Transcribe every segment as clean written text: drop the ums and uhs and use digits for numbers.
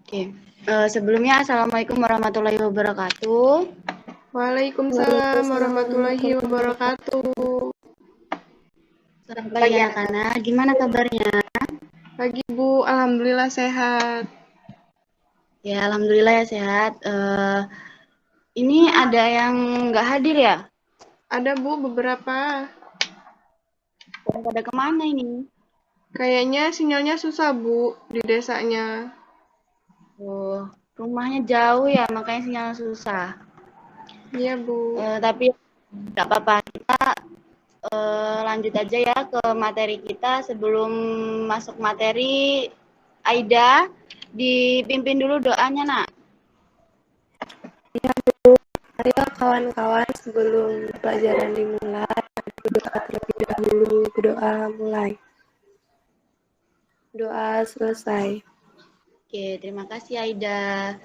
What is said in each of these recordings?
Oke. Sebelumnya, Assalamualaikum warahmatullahi wabarakatuh. Waalaikumsalam warahmatullahi wabarakatuh. Selamat pagi anak-anak. Gimana kabarnya? Pagi Bu, alhamdulillah sehat. Ya, alhamdulillah ya sehat. Ini ada yang nggak hadir ya? Ada Bu beberapa. Pada kemana ini? Kayaknya sinyalnya susah Bu di desanya. Oh, rumahnya jauh ya, makanya sinyal susah. Iya Bu. Tapi nggak apa-apa. Kita lanjut aja ya ke materi kita. Sebelum masuk materi, Aida, dipimpin dulu doanya, nak. Ya Bu, ayo kawan-kawan sebelum pelajaran dimulai, berdoa terlebih dahulu, berdoa mulai. Doa selesai. Oke, terima kasih Aida.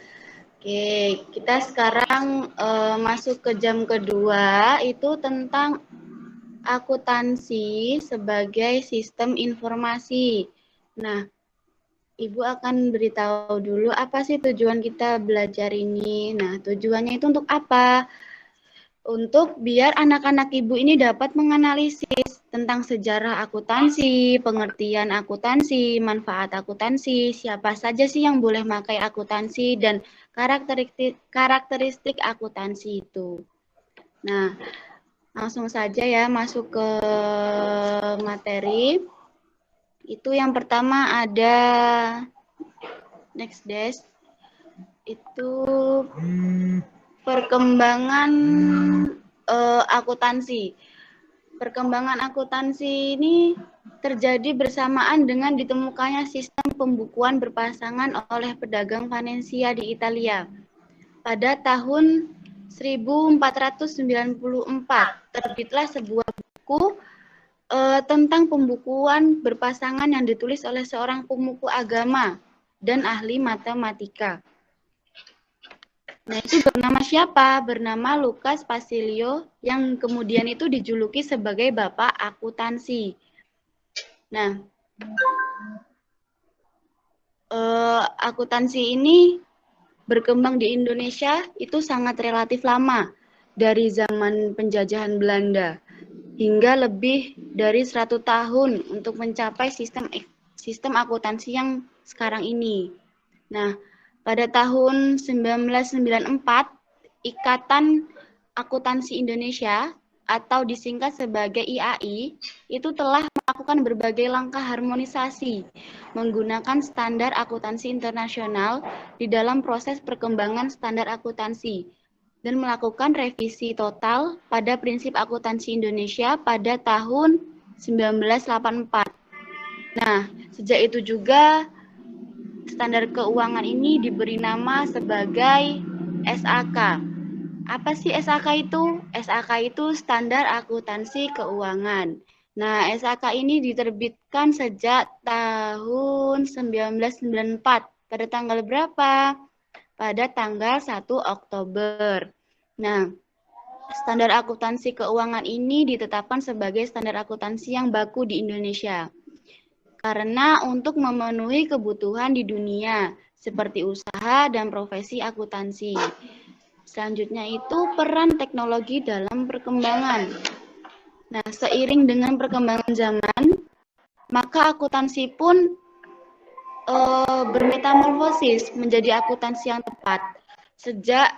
Oke, kita sekarang masuk ke jam kedua, itu tentang akuntansi sebagai sistem informasi. Nah, Ibu akan beritahu dulu apa sih tujuan kita belajar ini. Nah, tujuannya itu untuk apa? Untuk biar anak-anak Ibu ini dapat menganalisis tentang sejarah akuntansi, pengertian akuntansi, manfaat akuntansi, siapa saja sih yang boleh pakai akuntansi, dan karakteristik akuntansi itu. Nah, langsung saja ya masuk ke materi. Itu yang pertama ada next desk. Itu perkembangan akuntansi. Perkembangan akuntansi ini terjadi bersamaan dengan ditemukannya sistem pembukuan berpasangan oleh pedagang Venesia di Italia. Pada tahun 1494 terbitlah sebuah buku tentang pembukuan berpasangan yang ditulis oleh seorang pemuka agama dan ahli matematika. Nah, itu bernama siapa? Bernama Lucas Pasilio, yang kemudian itu dijuluki sebagai Bapak Akuntansi. Nah, akuntansi ini berkembang di Indonesia itu sangat relatif lama, dari zaman penjajahan Belanda hingga lebih dari 100 tahun untuk mencapai sistem akuntansi yang sekarang ini. Nah, pada tahun 1994, Ikatan Akuntansi Indonesia atau disingkat sebagai IAI itu telah melakukan berbagai langkah harmonisasi menggunakan standar akuntansi internasional di dalam proses perkembangan standar akuntansi dan melakukan revisi total pada prinsip akuntansi Indonesia pada tahun 1984. Nah, sejak itu juga standar keuangan ini diberi nama sebagai SAK. Apa sih SAK itu? SAK itu Standar Akuntansi Keuangan. Nah, SAK ini diterbitkan sejak tahun 1994. Pada tanggal berapa? Pada tanggal 1 Oktober. Nah, standar akuntansi keuangan ini ditetapkan sebagai standar akuntansi yang baku di Indonesia. Karena untuk memenuhi kebutuhan di dunia, seperti usaha dan profesi akuntansi. Selanjutnya itu peran teknologi dalam perkembangan. Nah, seiring dengan perkembangan zaman, maka akuntansi pun bermetamorfosis menjadi akuntansi yang tepat. Sejak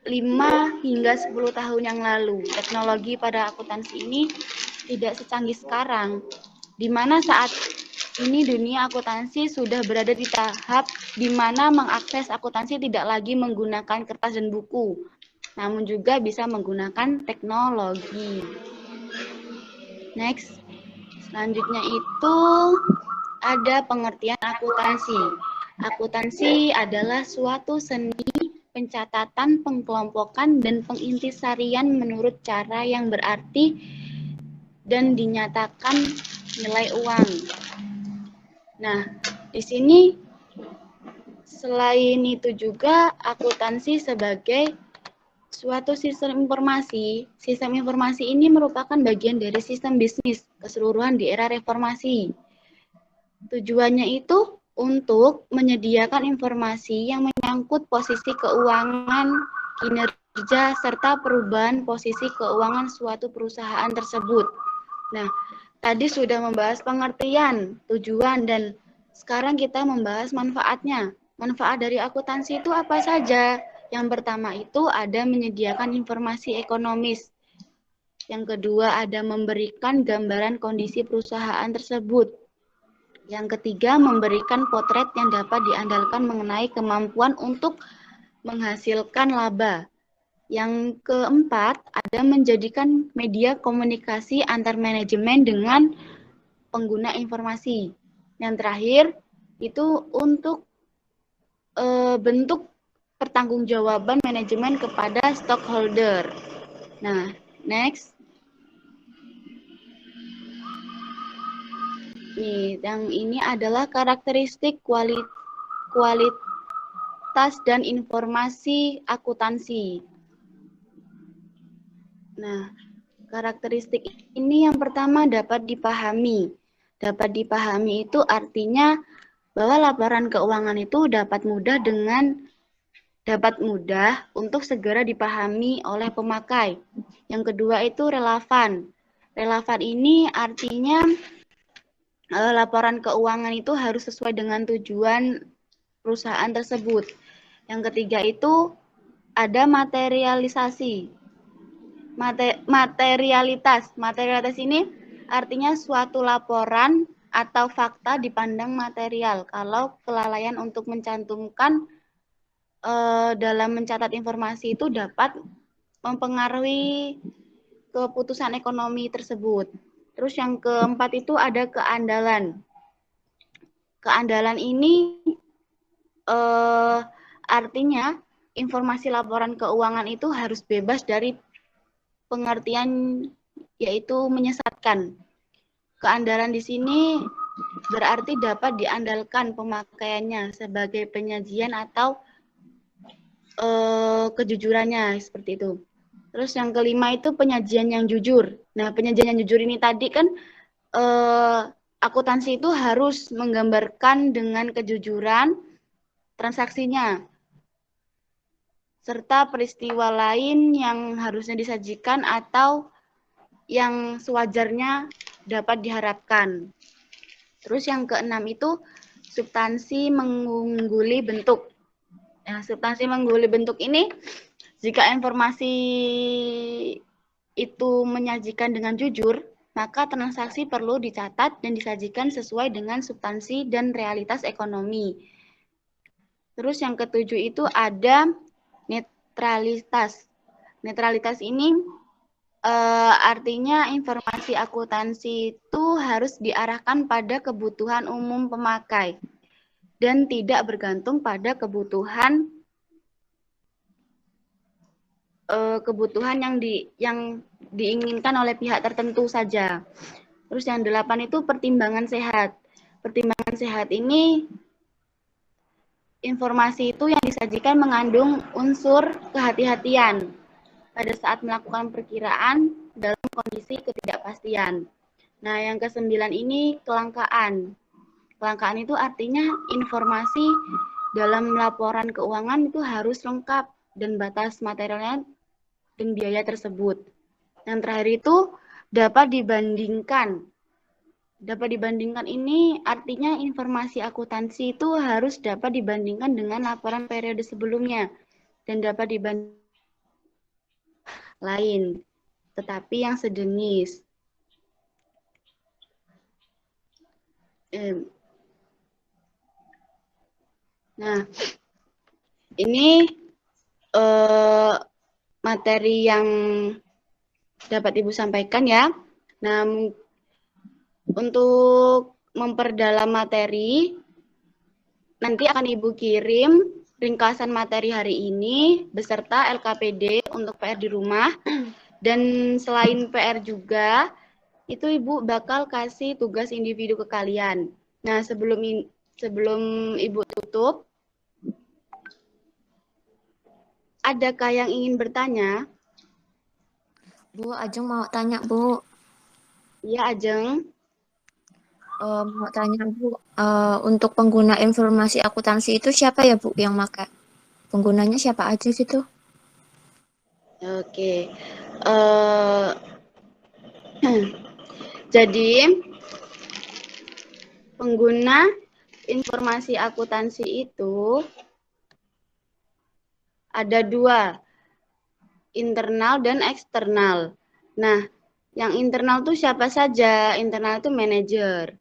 5 hingga 10 tahun yang lalu, teknologi pada akuntansi ini tidak secanggih sekarang, di mana saat ini dunia akuntansi sudah berada di tahap di mana mengakses akuntansi tidak lagi menggunakan kertas dan buku, namun juga bisa menggunakan teknologi. Next, selanjutnya itu ada pengertian akuntansi. Akuntansi adalah suatu seni pencatatan, pengkelompokan, dan pengintisarian menurut cara yang berarti dan dinyatakan nilai uang. Nah, di sini selain itu juga akuntansi sebagai suatu sistem informasi. Sistem informasi ini merupakan bagian dari sistem bisnis keseluruhan di era reformasi. Tujuannya itu untuk menyediakan informasi yang menyangkut posisi keuangan, kinerja, serta perubahan posisi keuangan suatu perusahaan tersebut. Nah, tadi sudah membahas pengertian, tujuan, dan sekarang kita membahas manfaatnya. Manfaat dari akuntansi itu apa saja? Yang pertama itu ada menyediakan informasi ekonomis. Yang kedua ada memberikan gambaran kondisi perusahaan tersebut. Yang ketiga, memberikan potret yang dapat diandalkan mengenai kemampuan untuk menghasilkan laba. Yang keempat, ada menjadikan media komunikasi antar manajemen dengan pengguna informasi. Yang terakhir, itu untuk bentuk pertanggungjawaban manajemen kepada stockholder. Nah, next. Nih, yang ini adalah karakteristik kualitas dan informasi akuntansi. Nah, karakteristik ini yang pertama dapat dipahami. Dapat dipahami itu artinya bahwa laporan keuangan itu dapat mudah untuk segera dipahami oleh pemakai. Yang kedua itu relevan. Relevan ini artinya laporan keuangan itu harus sesuai dengan tujuan perusahaan tersebut. Yang ketiga itu ada materialisasi. Materialitas. Materialitas ini artinya suatu laporan atau fakta dipandang material. Kalau kelalaian untuk mencantumkan dalam mencatat informasi itu dapat mempengaruhi keputusan ekonomi tersebut. Terus yang keempat itu ada keandalan. Keandalan ini artinya informasi laporan keuangan itu harus bebas dari pengertian yaitu menyesatkan. Keandalan di sini berarti dapat diandalkan pemakaiannya sebagai penyajian atau kejujurannya seperti itu. Terus yang kelima itu penyajian yang jujur. Nah, penyajian yang jujur ini tadi kan akuntansi itu harus menggambarkan dengan kejujuran transaksinya serta peristiwa lain yang harusnya disajikan atau yang sewajarnya dapat diharapkan. Terus yang keenam itu substansi mengungguli bentuk. Nah, substansi mengungguli bentuk ini jika informasi itu menyajikan dengan jujur, maka transaksi perlu dicatat dan disajikan sesuai dengan substansi dan realitas ekonomi. Terus yang ketujuh itu ada netralitas. Netralitas ini artinya informasi akuntansi itu harus diarahkan pada kebutuhan umum pemakai dan tidak bergantung pada kebutuhan yang diinginkan oleh pihak tertentu saja. Terus yang 8 itu pertimbangan sehat. Pertimbangan sehat ini informasi itu yang disajikan mengandung unsur kehati-hatian pada saat melakukan perkiraan dalam kondisi ketidakpastian. Nah, yang ke-9 ini kelangkaan. Kelangkaan itu artinya informasi dalam laporan keuangan itu harus lengkap dan batas materialnya dan biaya tersebut. Yang terakhir itu dapat dibandingkan. Dapat dibandingkan ini artinya informasi akuntansi itu harus dapat dibandingkan dengan laporan periode sebelumnya dan dapat dibandingkan lain, tetapi yang sejenis. Nah, ini materi yang dapat Ibu sampaikan ya. Nah, untuk memperdalam materi, nanti akan Ibu kirim ringkasan materi hari ini beserta LKPD untuk PR di rumah. Dan selain PR juga, itu Ibu bakal kasih tugas individu ke kalian. Nah, sebelum Ibu tutup, adakah yang ingin bertanya? Bu, Ajeng mau tanya, Bu. Iya, Ajeng. Mau tanya Bu, untuk pengguna informasi akuntansi itu siapa ya Bu yang pakai? Penggunanya siapa aja gitu? Oke. Eh, jadi pengguna informasi akuntansi itu ada dua, internal dan eksternal. Nah, yang internal tuh siapa saja? Internal itu manajer.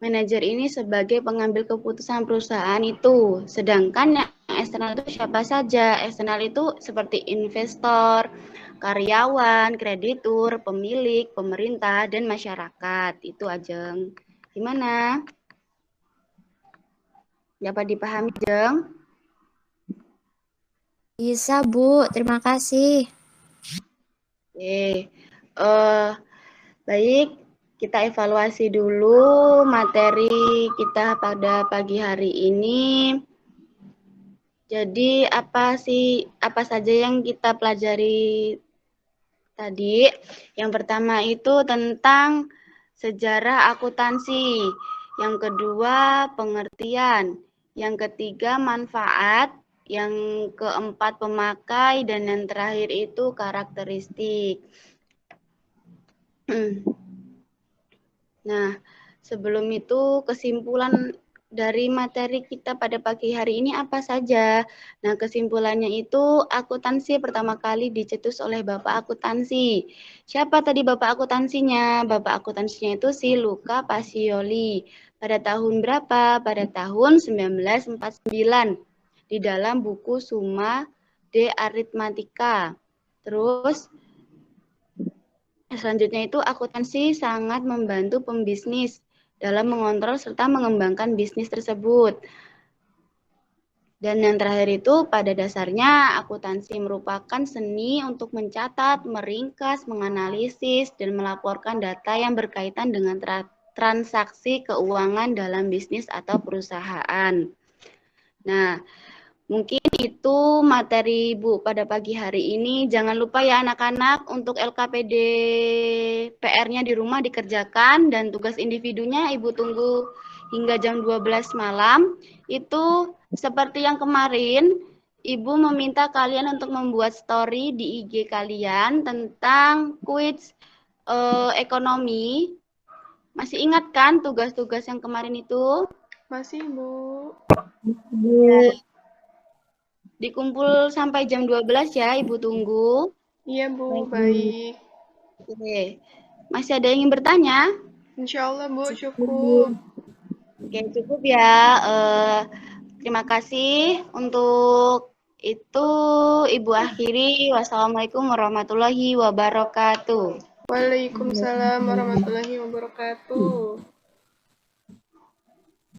Manajer ini sebagai pengambil keputusan perusahaan itu. Sedangkan yang eksternal itu siapa saja? Eksternal itu seperti investor, karyawan, kreditur, pemilik, pemerintah, dan masyarakat. Itu Ajeng. Gimana? Dapat dipahami, Jeng? Bisa Bu, terima kasih. Oke. Baik, kita evaluasi dulu materi kita pada pagi hari ini. Jadi apa saja yang kita pelajari tadi? Yang pertama itu tentang sejarah akuntansi. Yang kedua, pengertian. Yang ketiga, manfaat. Yang keempat, pemakai. Dan yang terakhir itu karakteristik. Nah, sebelum itu kesimpulan dari materi kita pada pagi hari ini apa saja? Nah, kesimpulannya itu akuntansi pertama kali dicetus oleh Bapak Akuntansi. Siapa tadi Bapak Akuntansinya? Bapak Akuntansinya itu si Luca Pacioli. Pada tahun berapa? Pada tahun 1949 di dalam buku Summa de Arithmetica. Terus selanjutnya itu akuntansi sangat membantu pembisnis dalam mengontrol serta mengembangkan bisnis tersebut. Dan yang terakhir itu pada dasarnya akuntansi merupakan seni untuk mencatat, meringkas, menganalisis, dan melaporkan data yang berkaitan dengan transaksi keuangan dalam bisnis atau perusahaan. Nah, mungkin itu materi Ibu pada pagi hari ini. Jangan lupa ya anak-anak untuk LKPD PR-nya di rumah dikerjakan dan tugas individunya Ibu tunggu hingga jam 12 malam. Itu seperti yang kemarin, Ibu meminta kalian untuk membuat story di IG kalian tentang quiz ekonomi. Masih ingat kan tugas-tugas yang kemarin itu? Masih, Bu. Ya. Dikumpul sampai jam 12 ya, Ibu tunggu. Iya, Bu. Baik. Oke. Masih ada yang ingin bertanya? Insya Allah, Bu. Cukup. Oke, cukup ya. Terima kasih. Untuk itu, Ibu akhiri. Wassalamualaikum warahmatullahi wabarakatuh. Waalaikumsalam warahmatullahi wabarakatuh.